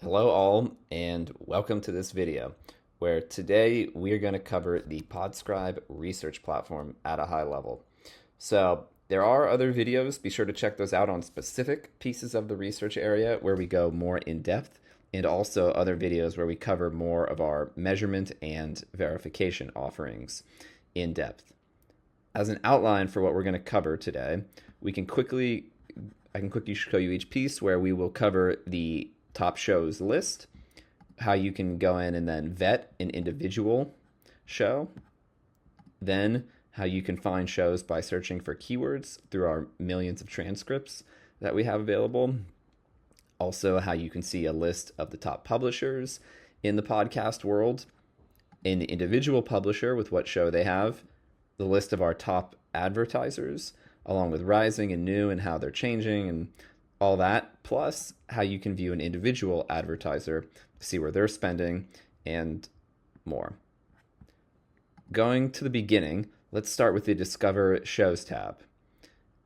Hello all, and welcome to this video, where today we are going to cover the Podscribe research platform at a high level. So there are other videos, be sure to check those out on specific pieces of the research area where we go more in depth, and also other videos where we cover more of our measurement and verification offerings in depth. As an outline for what we're going to cover today, I can quickly show you each piece where we will cover the top shows list, how you can go in and then vet an individual show, then how you can find shows by searching for keywords through our millions of transcripts that we have available. Also, how you can see a list of the top publishers in the podcast world, an individual publisher with what show they have, the list of our top advertisers, along with rising and new and how they're changing and all that, plus how you can view an individual advertiser, see where they're spending, and more. Going to the beginning, let's start with the Discover Shows tab.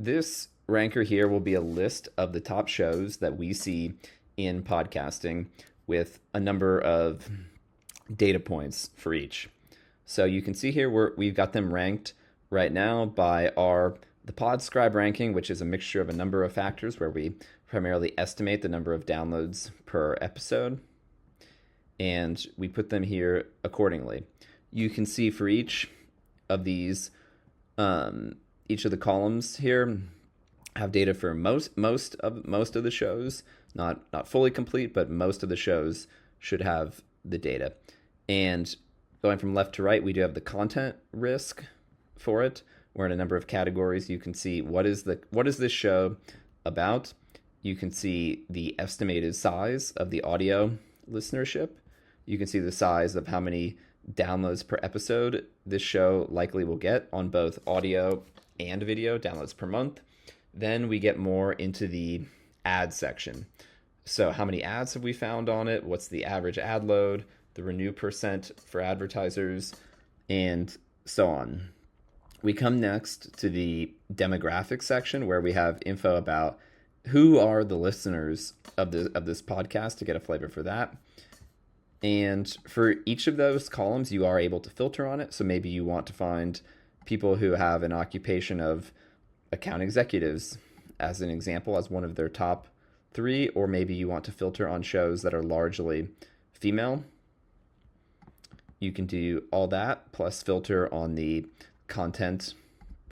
This ranker here will be a list of the top shows that we see in podcasting with a number of data points for each. So you can see here we've got them ranked right now by the Podscribe ranking, which is a mixture of a number of factors where we primarily estimate the number of downloads per episode, and we put them here accordingly. You can see for each of these, each of the columns here have data for most of the shows, not fully complete, but most of the shows should have the data. And going from left to right, we do have the content risk for it. We're in a number of categories. You can see what is this show about. You can see the estimated size of the audio listenership. You can see the size of how many downloads per episode this show likely will get on both audio and video, downloads per month. Then we get more into the ad section. So how many ads have we found on it? What's the average ad load, the renew percent for advertisers, and so on. We come next to the demographics section where we have info about who are the listeners of this podcast to get a flavor for that. And for each of those columns, you are able to filter on it. So maybe you want to find people who have an occupation of account executives, as an example, as one of their top 3, or maybe you want to filter on shows that are largely female. You can do all that, plus filter on the content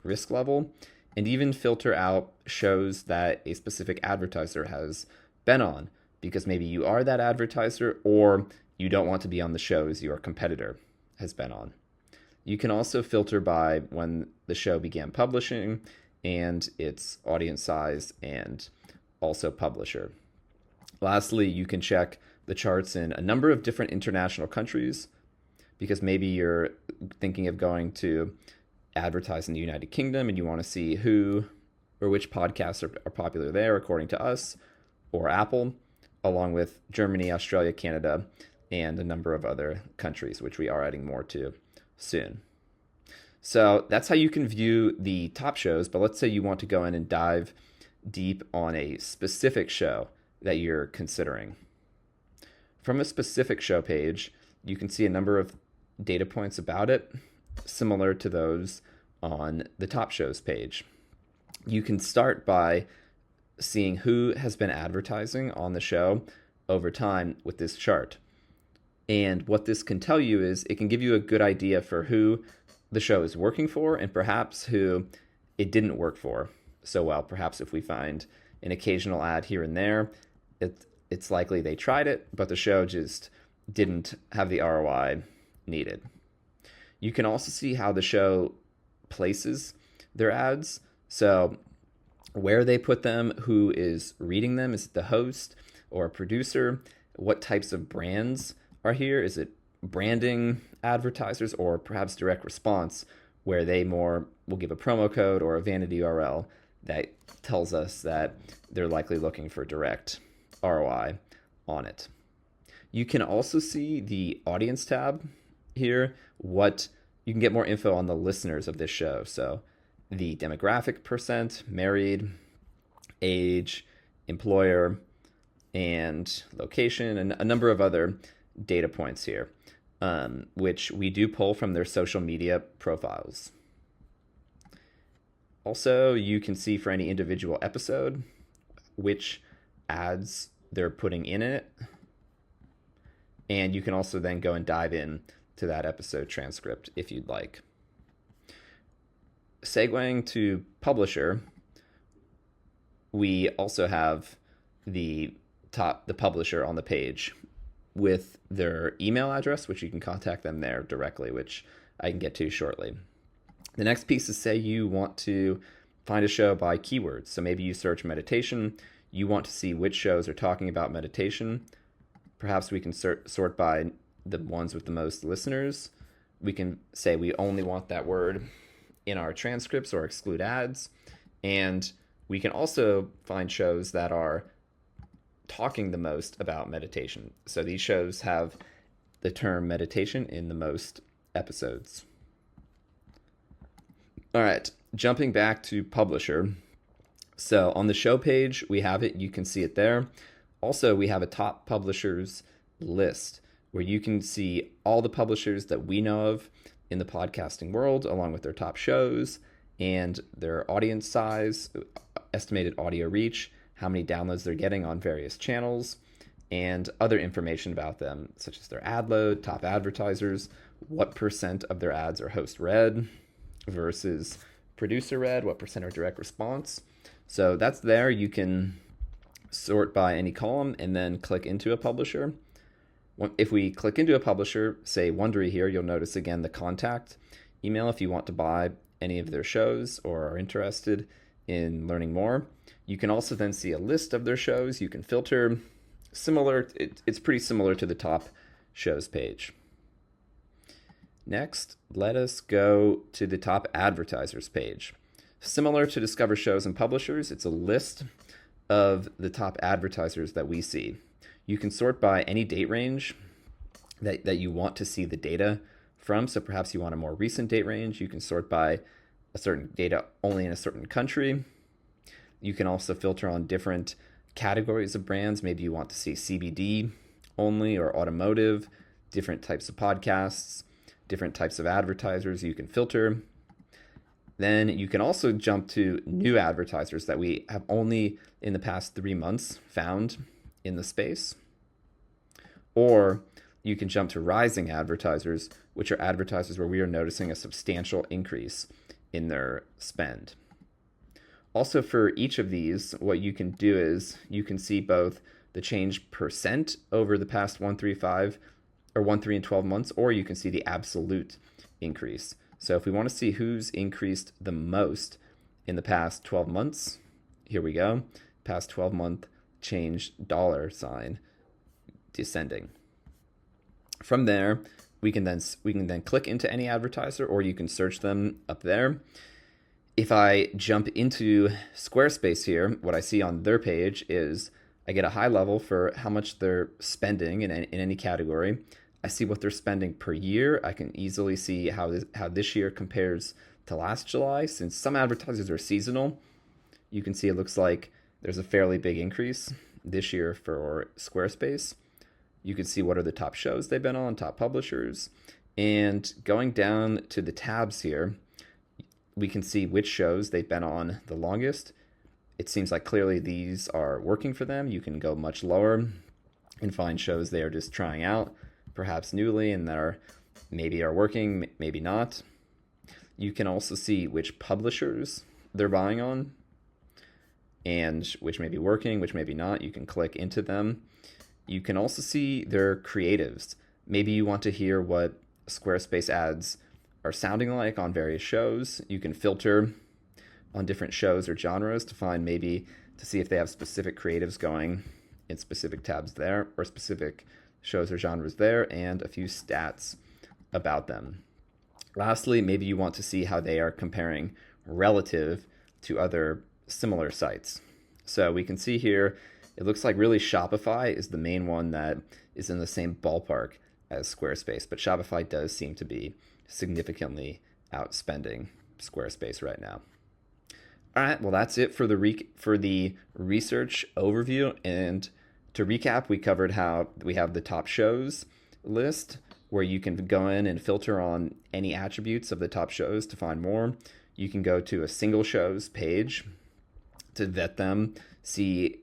risk level, and even filter out shows that a specific advertiser has been on, because maybe you are that advertiser or you don't want to be on the shows your competitor has been on. You can also filter by when the show began publishing and its audience size and also publisher. Lastly, you can check the charts in a number of different international countries, because maybe you're thinking of going to advertise in the United Kingdom and you want to see who or which podcasts are popular there according to us or Apple, along with Germany, Australia, Canada, and a number of other countries, which we are adding more to soon. So that's how you can view the top shows, but let's say you want to go in and dive deep on a specific show that you're considering. From a specific show page, you can see a number of data points about it, similar to those on the top shows page. You can start by seeing who has been advertising on the show over time with this chart. And what this can tell you is it can give you a good idea for who the show is working for and perhaps who it didn't work for so well. Perhaps if we find an occasional ad here and there, it's likely they tried it, but the show just didn't have the ROI needed. You can also see how the show places their ads. So where they put them, who is reading them, is it the host or a producer? What types of brands are here? Is it branding advertisers or perhaps direct response, where they more will give a promo code or a vanity URL that tells us that they're likely looking for direct ROI on it. You can also see the audience tab here. You can get more info on the listeners of this show. So the demographic percent, married, age, employer, and location, and a number of other data points here, which we do pull from their social media profiles. Also, you can see for any individual episode which ads they're putting in it. And you can also then go and dive in to that episode transcript if you'd like. Segueing to publisher, we also have the publisher on the page with their email address, which you can contact them there directly, which I can get to shortly. The next piece is, say you want to find a show by keywords. So maybe you search meditation, you want to see which shows are talking about meditation. Perhaps we can sort by the ones with the most listeners. We can say we only want that word in our transcripts or exclude ads. And we can also find shows that are talking the most about meditation. So these shows have the term meditation in the most episodes. All right, jumping back to publisher. So on the show page, we have it. You can see it there. Also, we have a top publishers list where you can see all the publishers that we know of in the podcasting world, along with their top shows and their audience size, estimated audio reach, how many downloads they're getting on various channels, and other information about them, such as their ad load, top advertisers, what % of their ads are host read versus producer read, what % are direct response. So that's there. You can sort by any column and then click into a publisher. If we click into a publisher, say Wondery here, you'll notice again the contact email if you want to buy any of their shows or are interested in learning more. You can also then see a list of their shows. You can filter. It's pretty similar to the top shows page. Next, let us go to the top advertisers page. Similar to Discover Shows and Publishers, it's a list of the top advertisers that we see. You can sort by any date range that you want to see the data from. So perhaps you want a more recent date range. You can sort by a certain data only in a certain country. You can also filter on different categories of brands. Maybe you want to see CBD only or automotive, different types of podcasts, different types of advertisers you can filter. Then you can also jump to new advertisers that we have only in the past 3 months found in the space. Or you can jump to rising advertisers, which are advertisers where we are noticing a substantial increase in their spend. Also, for each of these, what you can do is you can see both the change % over the past 1, 3, 5, or 1, 3, and 12 months, or you can see the absolute increase. So if we want to see who's increased the most in the past 12 months, here we go. Past 12-month change $ descending. From there, we can then click into any advertiser, or you can search them up there. If I jump into Squarespace here, what I see on their page is I get a high level for how much they're spending in any category. I see what they're spending per year. I can easily see how this year compares to last July. Since some advertisers are seasonal, you can see it looks like there's a fairly big increase this year for Squarespace. You can see what are the top shows they've been on, top publishers. And going down to the tabs here, we can see which shows they've been on the longest. It seems like clearly these are working for them. You can go much lower and find shows they are just trying out, perhaps newly, and that are working, maybe not. You can also see which publishers they're buying on and which may be working, which may be not. You can click into them. You can also see their creatives. Maybe you want to hear what Squarespace ads are sounding like on various shows. You can filter on different shows or genres to find maybe to see if they have specific creatives going in specific tabs there, or specific shows or genres there, and a few stats about them. Lastly, maybe you want to see how they are comparing relative to other similar sites. So we can see here, it looks like really Shopify is the main one that is in the same ballpark as Squarespace, but Shopify does seem to be significantly outspending Squarespace right now. All right, well, that's it for the research overview. And To recap, we covered how we have the top shows list where you can go in and filter on any attributes of the top shows to find more. You can go to a single shows page to vet them, see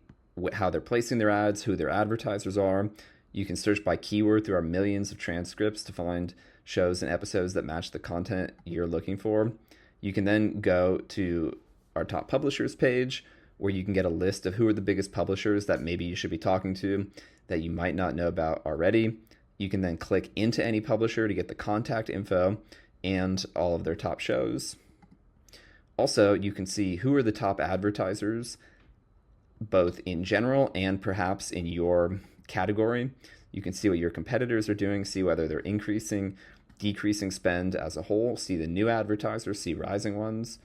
how they're placing their ads, who their advertisers are. You can search by keyword through our millions of transcripts to find shows and episodes that match the content you're looking for. You can then go to our top publishers page where you can get a list of who are the biggest publishers that maybe you should be talking to that you might not know about already. You can then click into any publisher to get the contact info and all of their top shows. Also, you can see who are the top advertisers, both in general and perhaps in your category. You can see what your competitors are doing, see whether they're increasing, decreasing spend as a whole, see the new advertisers, see rising ones,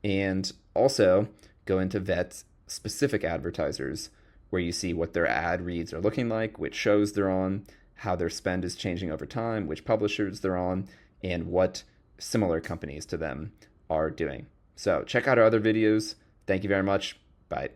and also go into vet specific advertisers where you see what their ad reads are looking like, which shows they're on, how their spend is changing over time, which publishers they're on, and what similar companies to them are doing. So check out our other videos. Thank you very much. Bye.